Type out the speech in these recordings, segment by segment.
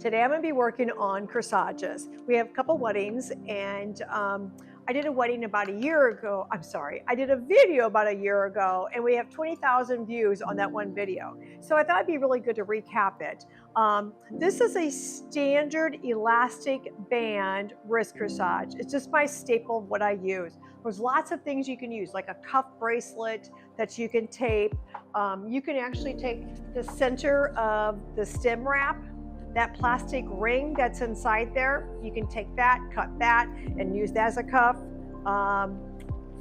Today I'm going to be working on corsages. We have a couple weddings, and I did a wedding about a year ago. I did a video about a year ago, and we have 20,000 views on that one video. So I thought it'd be really good to recap it. This is a standard elastic band wrist corsage. It's just my staple of what I use. There's lots of things you can use, like a cuff bracelet that you can tape. You can actually take the center of the stem wrap, that plastic ring that's inside there, you can take that, cut that, and use that as a cuff.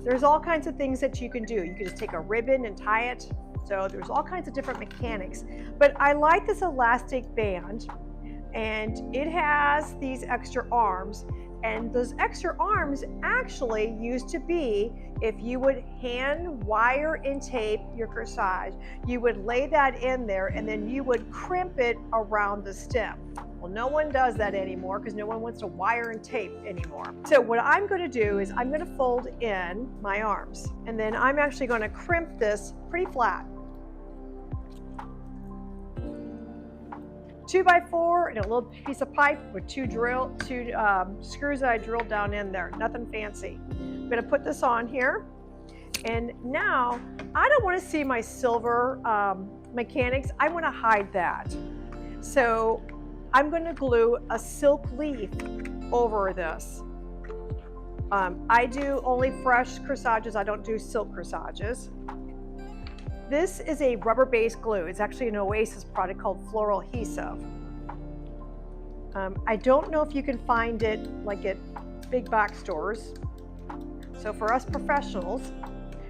There's all kinds of things that you can do. You can just take a ribbon and tie it. So there's all kinds of different mechanics. But I like this elastic band, and it has these extra arms. And those extra arms actually used to be, if you would hand wire and tape your corsage, you would lay that in there and then you would crimp it around the stem. Well, no one does that anymore because no one wants to wire and tape anymore. So what I'm going to do is I'm going to fold in my arms, and then I'm actually going to crimp this pretty flat. 2x4 and a little piece of pipe with two screws that I drilled down in there. Nothing fancy. I'm going to put this on here, and now I don't want to see my silver mechanics. I want to hide that. So I'm going to glue a silk leaf over this. I do only fresh corsages. I don't do silk corsages. This is a rubber-based glue. It's actually an Oasis product called Floral Adhesive. I don't know if you can find it like at big box stores. So for us professionals,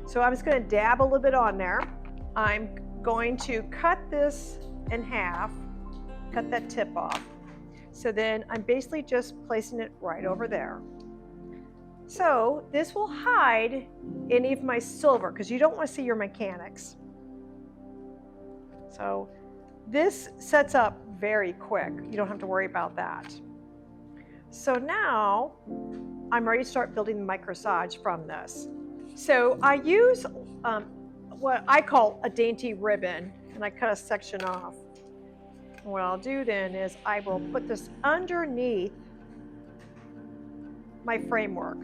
so I'm just going to dab a little bit on there. I'm going to cut this in half, cut that tip off. So then I'm basically just placing it right over there. So this will hide any of my silver because you don't want to see your mechanics. So this sets up very quick. You don't have to worry about that. So now I'm ready to start building my corsage from this. So I use what I call a dainty ribbon, and I cut a section off. And what I'll do then is I will put this underneath my framework.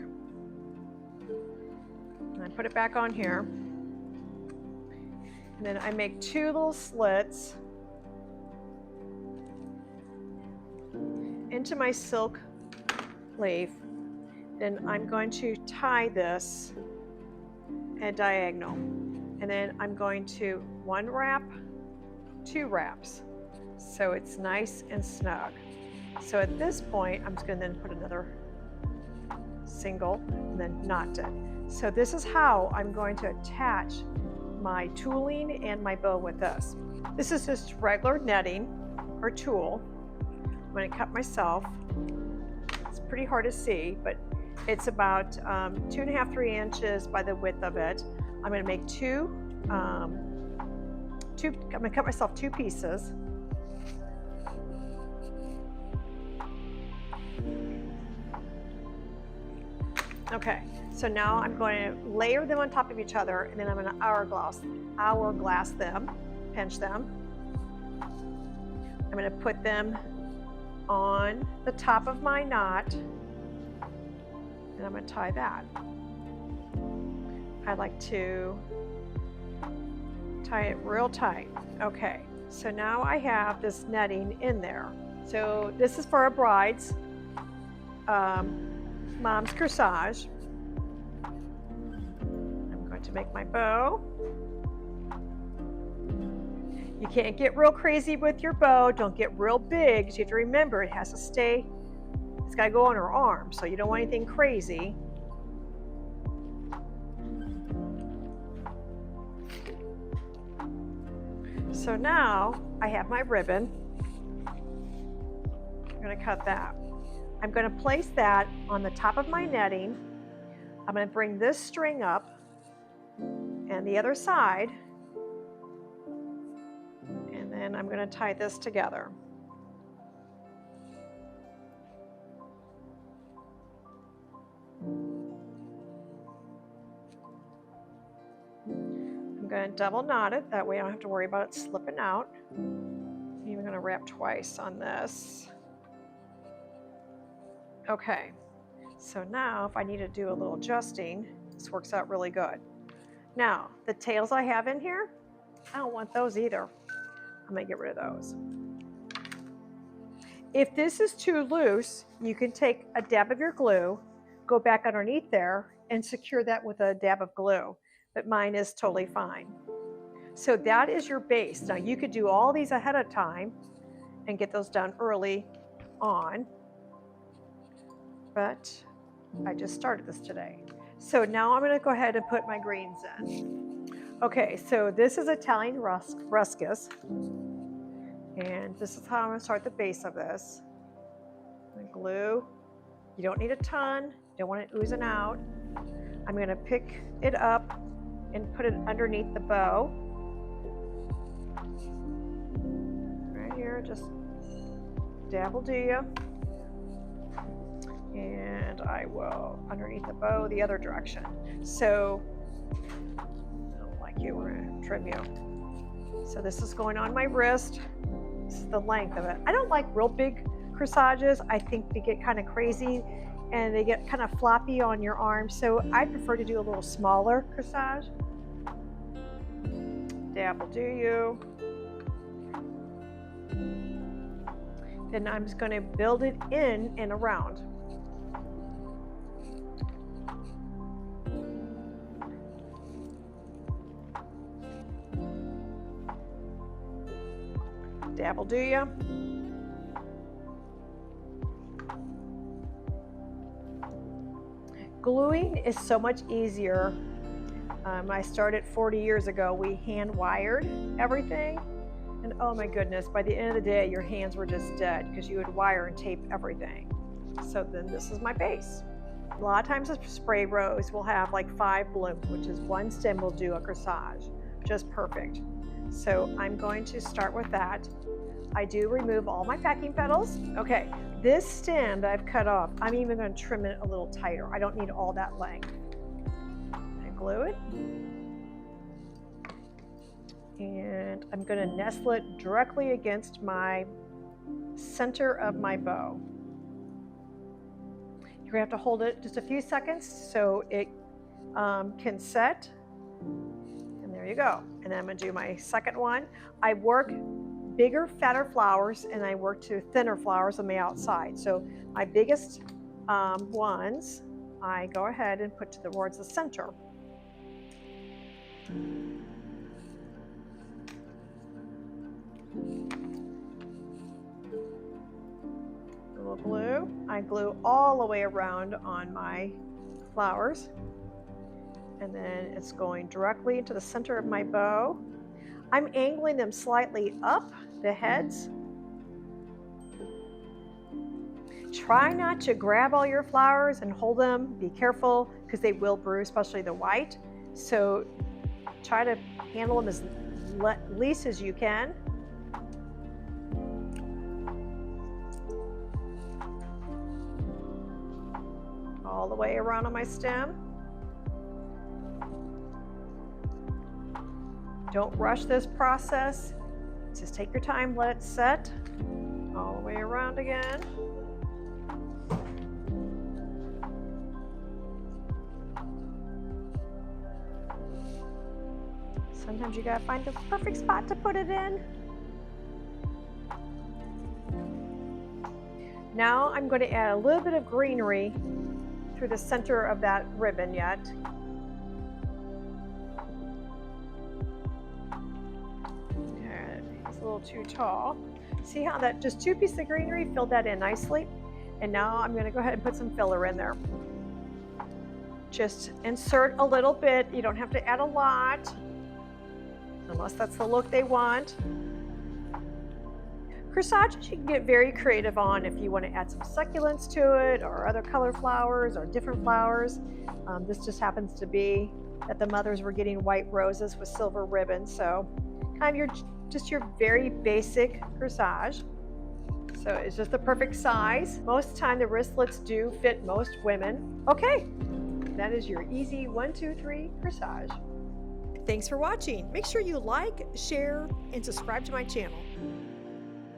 And I put it back on here. And then I make two little slits into my silk leaf. Then I'm going to tie this at diagonal. And then I'm going to one wrap, two wraps. So it's nice and snug. So at this point, I'm just going to then put another single and then knot it. So this is how I'm going to attach my tooling and my bow with this. This is just regular netting or tulle. I'm going to cut myself. It's pretty hard to see, but it's about 2.5, 3 inches by the width of it. I'm going to make I'm going to cut myself 2 pieces. Okay, so now I'm going to layer them on top of each other, and then I'm going to hourglass them, pinch them. I'm going to put them on the top of my knot, and I'm going to tie that. I like to tie it real tight. Okay, so now I have this netting in there. So this is for a bride's mom's corsage. I'm going to make my bow. You can't get real crazy with your bow. Don't get real big. You have to remember it has to stay, it's got to go on her arm, so you don't want anything crazy. So now I have my ribbon. I'm going to cut that. I'm going to place that on the top of my netting. I'm going to bring this string up and the other side, and then I'm going to tie this together. I'm going to double knot it, that way I don't have to worry about it slipping out. I'm even going to wrap twice on this. Okay, so now if I need to do a little adjusting, this works out really good. Now, the tails I have in here, I don't want those either. I'm gonna get rid of those. If this is too loose, you can take a dab of your glue, go back underneath there, and secure that with a dab of glue. But mine is totally fine. So that is your base. Now you could do all these ahead of time and get those done early on, but I just started this today. So now I'm gonna go ahead and put my greens in. Okay, so this is Italian ruscus. And this is how I'm gonna start the base of this. Glue. You don't need a ton. You don't want it oozing out. I'm gonna pick it up and put it underneath the bow. Right here, just dabble do ya. And I will underneath the bow the other direction. So, I don't like you, we're gonna trim you. So this is going on my wrist. This is the length of it. I don't like real big corsages. I think they get kind of crazy and they get kind of floppy on your arm. So I prefer to do a little smaller corsage. Dabble do you. Then I'm just going to build it in and around. Dabble do ya? Gluing is so much easier. I started 40 years ago. We hand wired everything, and oh my goodness, by the end of the day your hands were just dead because you would wire and tape everything. So then this is my base. A lot of times a spray rose will have like 5 blooms, which is one stem will do a corsage, just perfect. So I'm going to start with that. I do remove all my packing petals. Okay, this stem that I've cut off, I'm even going to trim it a little tighter. I don't need all that length. I glue it. And I'm going to nestle it directly against my center of my bow. You're going to have to hold it just a few seconds so it can set. And there you go. And then I'm going to do my second one. I work bigger, fatter flowers, and I work to thinner flowers on the outside. So my biggest ones, I go ahead and put towards the center. A little glue. I glue all the way around on my flowers. And then it's going directly into the center of my bow. I'm angling them slightly up, the heads. Try not to grab all your flowers and hold them. Be careful because they will bruise, especially the white. So try to handle them as least as you can. All the way around on my stem. Don't rush this process. Just take your time, let it set. All the way around again. Sometimes you gotta find the perfect spot to put it in. Now I'm going to add a little bit of greenery through the center of that ribbon yet. A little too tall. See how that just 2 pieces of greenery filled that in nicely? And now I'm going to go ahead and put some filler in there. Just insert a little bit. You don't have to add a lot unless that's the look they want. Corsages you can get very creative on if you want to add some succulents to it or other color flowers or different flowers. This just happens to be that the mothers were getting white roses with silver ribbons. So kind of just your very basic corsage. So it's just the perfect size. Most of the time the wristlets do fit most women. Okay, that is your easy 1, 2, 3 corsage. Thanks for watching. Make sure you like, share, and subscribe to my channel.